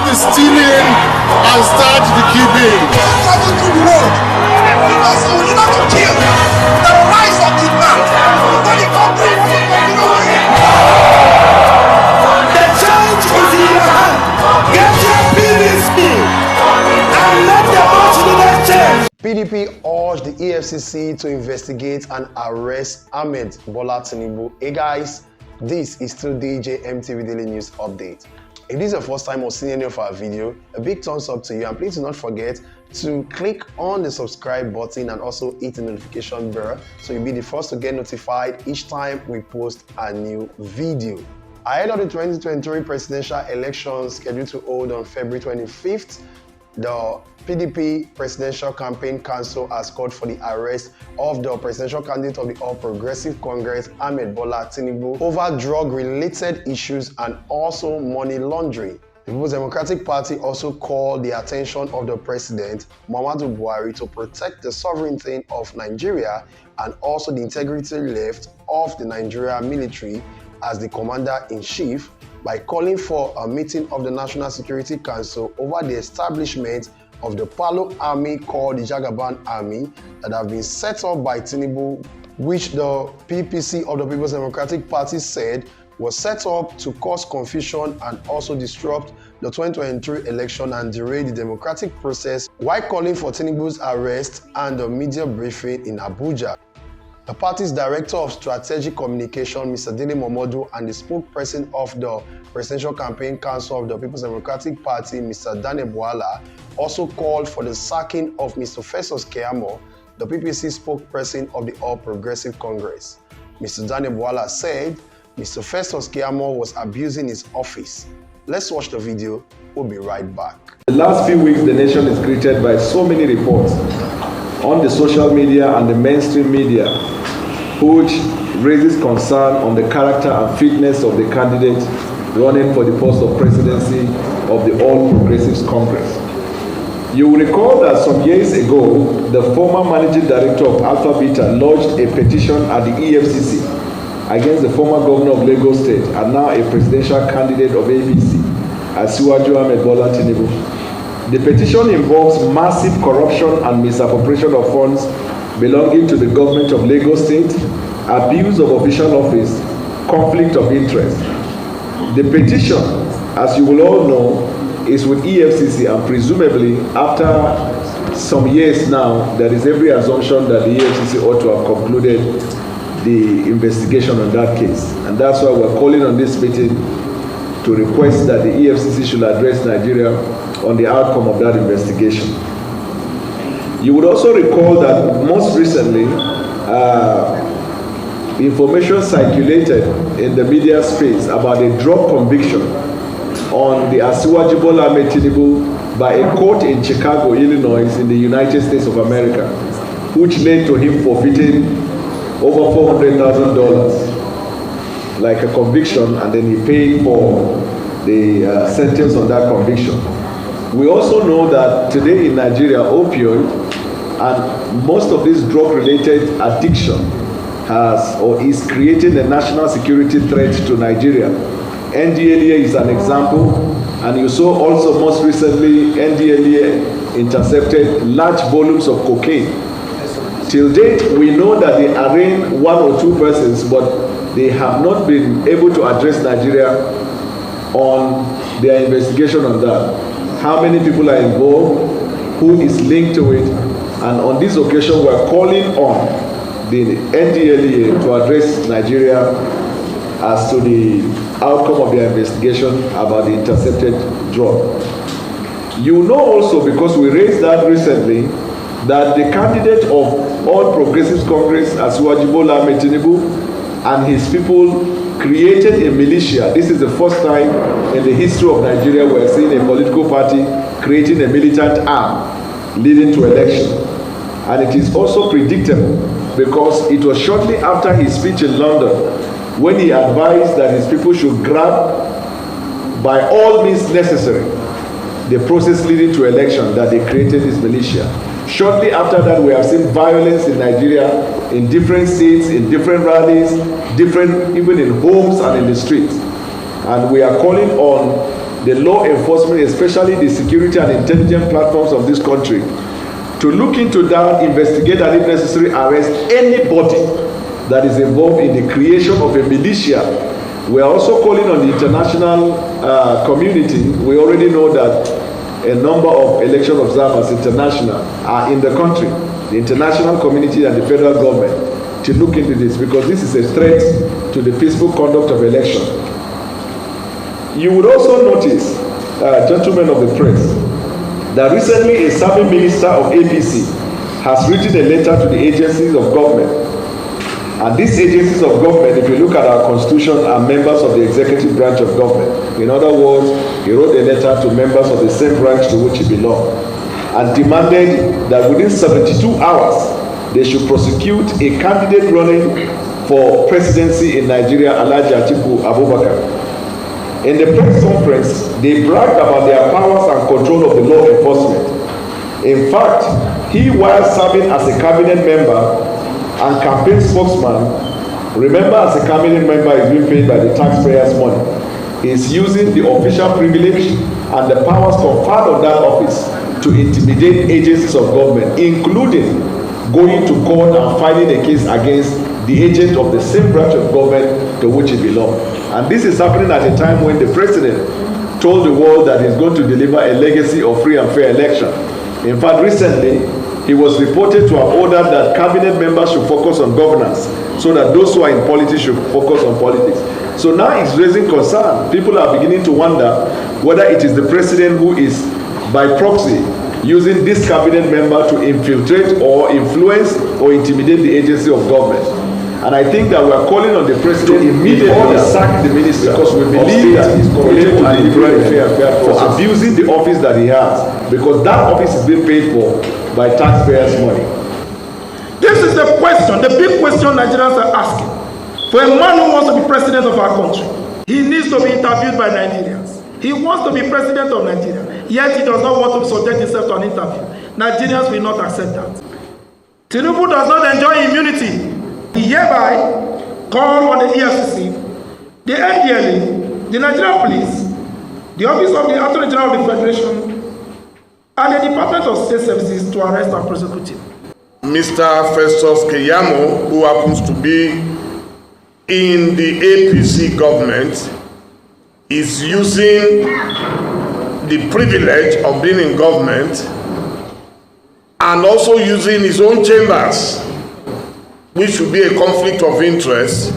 the stealing and start the keeping. Travel through the world because we need not to kill the rise of the man. When he comes to the change is in your hand. Get your PDP and let the march to the change. PDP urged the EFCC to investigate and arrest Ahmed Bola Tinubu. Hey guys, this is still DJ MTV Daily News Update. If this is your first time or seeing any of our video, a big thumbs up to you, and please do not forget to click on the subscribe button and also hit the notification bell so you'll be the first to get notified each time we post a new video. Ahead of the 2023 presidential elections scheduled to hold on February 25th, the PDP Presidential Campaign Council has called for the arrest of the presidential candidate of the All Progressive Congress, Ahmed Bola Tinubu, over drug-related issues and also money laundering. The People's Democratic Party also called the attention of the President, Muhammadu Buhari, to protect the sovereignty of Nigeria and also the integrity left of the Nigeria military as the Commander-in-Chief, by calling for a meeting of the National Security Council over the establishment of the Palo Army called the Jagaban Army that have been set up by Tinubu, which the PPC of the People's Democratic Party said was set up to cause confusion and also disrupt the 2023 election and derail the democratic process, while calling for Tinubu's arrest and a media briefing in Abuja. The party's Director of Strategic Communication, Mr. Dele Momodu, and the spokesperson of the Presidential Campaign Council of the People's Democratic Party, Mr. Daniel Bwala, also called for the sacking of Mr. Festus Keyamo, the PPC spokesperson of the All Progressive Congress. Mr. Daniel Bwala said Mr. Festus Keyamo was abusing his office. Let's watch the video. We'll be right back. The last few weeks, the nation is greeted by so many reports on the social media and the mainstream media, which raises concern on the character and fitness of the candidate running for the post of presidency of the All Progressives Congress. You will recall that some years ago, the former managing director of Alpha Beta lodged a petition at the EFCC against the former governor of Lagos State and now a presidential candidate of APC, Asiwaju Ahmed Bola Tinubu. The petition involves massive corruption and misappropriation of funds belonging to the government of Lagos State, abuse of official office, conflict of interest. The petition, as you will all know, is with EFCC, and presumably after some years now, there is every assumption that the EFCC ought to have concluded the investigation on that case. And that's why we're calling on this meeting to request that the EFCC should address Nigeria on the outcome of that investigation. You would also recall that most recently, information circulated in the media space about a drug conviction on the Asiwaju Bola Ahmed Tinubu by a court in Chicago, Illinois, in the United States of America, which led to him forfeiting over $400,000, like a conviction, and then he paid for the sentence on that conviction. We also know that today in Nigeria, opioid and most of this drug-related addiction has or is creating a national security threat to Nigeria. NDLEA is an example, and you saw also most recently NDLEA intercepted large volumes of cocaine. Till date, we know that they arraigned 1 or 2 persons, but they have not been able to address Nigeria on their investigation on that. How many people are involved, who is linked to it, and on this occasion we are calling on the NDLEA to address Nigeria as to the outcome of their investigation about the intercepted drug. You know also, because we raised that recently, that the candidate of All Progressives Congress, Asiwaju Bola Ahmed Tinubu, and his people created a militia. This is the first time in the history of Nigeria we're seeing a political party creating a militant arm leading to election. And it is also predictable because it was shortly after his speech in London when he advised that his people should grab by all means necessary the process leading to election that they created this militia. Shortly after that, we have seen violence in Nigeria, in different states, in different rallies, even in homes and in the streets. And we are calling on the law enforcement, especially the security and intelligence platforms of this country, to look into that, investigate, and if necessary, arrest anybody that is involved in the creation of a militia. We are also calling on the international community. We already know that a number of election observers international are in the country, the international community and the federal government, to look into this, because this is a threat to the peaceful conduct of election. You would also notice, gentlemen of the press, that recently a serving minister of APC has written a letter to the agencies of government. And these agencies of government, if you look at our constitution, are members of the executive branch of government. In other words, he wrote a letter to members of the same branch to which he belonged, and demanded that within 72 hours, they should prosecute a candidate running for presidency in Nigeria, Alhaji Atiku Abubakar. In the press conference, they bragged about their powers and control of the law enforcement. In fact, he, while serving as a cabinet member and campaign spokesman, remember, as a cabinet member is being paid by the taxpayers' money, is using the official privilege and the powers conferred on that office to intimidate agencies of government, including going to court and filing a case against the agent of the same branch of government to which he belongs. And this is happening at a time when the president told the world that he's going to deliver a legacy of free and fair election. In fact, recently, he was reported to have ordered that cabinet members should focus on governance, so that those who are in politics should focus on politics. So now it's raising concern. People are beginning to wonder whether it is the president who is, by proxy, using this cabinet member to infiltrate or influence or intimidate the agency of government. And I think that we are calling on the president to immediately sack the minister, because we believe that he's committed to deliver for abusing the office that he has, because that office is being paid for by taxpayers' money. This is the question, the big question Nigerians are asking. For a man who wants to be president of our country, he needs to be interviewed by Nigerians. He wants to be president of Nigeria, yet he does not want to subject himself to an interview. Nigerians will not accept that. Tinubu does not enjoy immunity. He hereby call on the EFCC, the NDLA, the Nigerian Police, the Office of the Attorney General of the Federation, and the Department of State Services to arrest and prosecute him. Mr. Festus Keyamo, who happens to be in the APC government, is using the privilege of being in government and also using his own chambers, which should be a conflict of interest,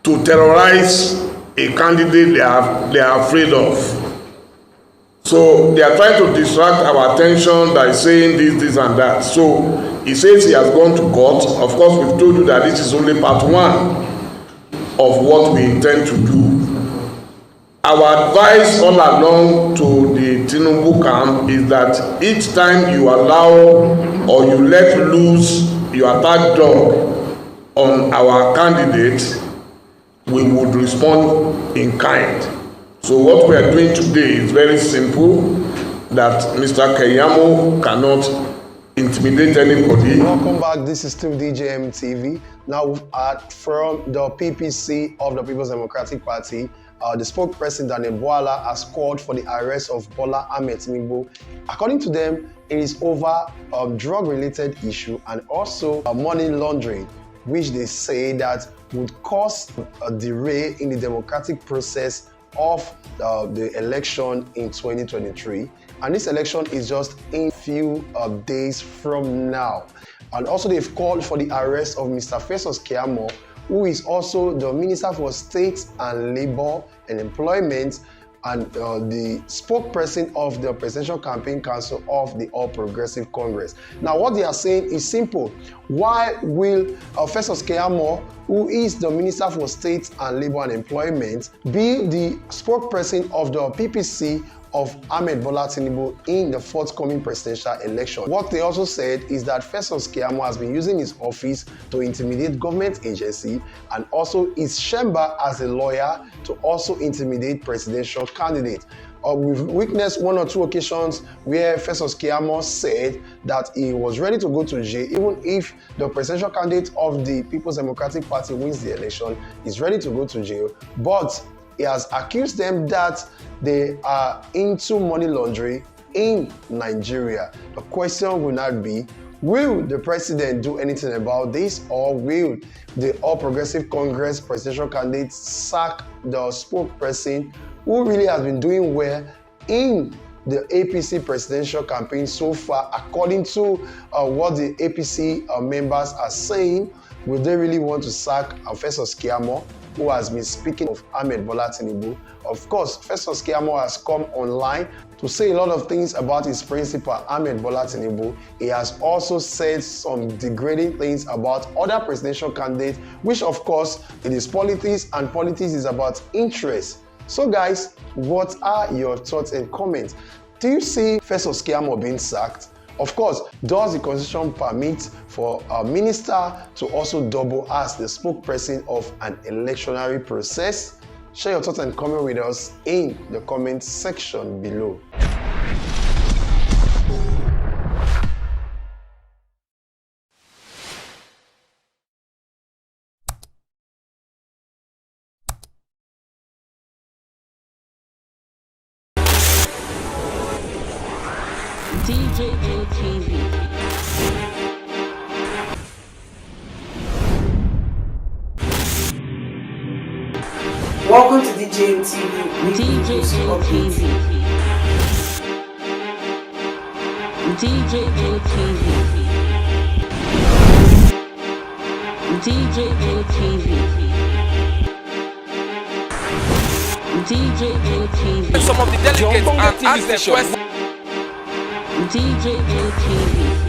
to terrorize a candidate they are afraid of. So they are trying to distract our attention by saying this and that. So he says he has gone to court. Of course, we've told you that this is only part one of what we intend to do. Our advice all along to the Tinubu camp is that each time you allow or you let loose your attack dog on our candidate, we would respond in kind. So what we are doing today is very simple, that Mr. Keyamo cannot intimidate anybody. Welcome back. This is still DJM TV. Now from the PPC of the People's Democratic Party, the spokesperson Daniel Bwala has called for the arrest of Bola Ahmed Tinubu. According to them, it is over a drug-related issue and also money laundering, which they say that would cause a delay in the democratic process of the election in 2023. And this election is just in few days from now. And also they've called for the arrest of Mr. Festus Keyamo, who is also the Minister for State and Labor and Employment and the spokesperson of the Presidential Campaign Council of the All Progressive Congress. Now, what they are saying is simple. Why will Festus Keyamo, who is the Minister for State and Labor and Employment, be the spokesperson of the PPC of Ahmed Bola Tinubu in the forthcoming presidential election? What they also said is that Festus Keyamo has been using his office to intimidate government agency and also his chamber as a lawyer to also intimidate presidential candidates. We've witnessed one or two occasions where Festus Keyamo said that he was ready to go to jail even if the presidential candidate of the People's Democratic Party wins the election. He's ready to go to jail, but he has accused them that they are into money laundering in Nigeria. The question will not be, will the president do anything about this, or will the All Progressive Congress presidential candidate sack the spokesperson who really has been doing well in the APC presidential campaign so far, according to what the APC members are saying? Will they really want to sack Festus Keyamo, who has been speaking of Ahmed Bola Tinubu? Of course, Festus Keyamo has come online to say a lot of things about his principal, Ahmed Bola Tinubu. He has also said some degrading things about other presidential candidates, which of course, it is politics, and politics is about interest. So guys, what are your thoughts and comments? Do you see Festus Keyamo being sacked? Of course, does the constitution permit for a minister to also double as the spokesperson of an electionary process? Share your thoughts and comment with us in the comment section below. Welcome to DJMTV. DJMTV. DJMTV. DJMTV. DJMTV. Some of the delegates and ask the question. DJMTV.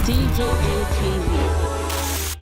DJ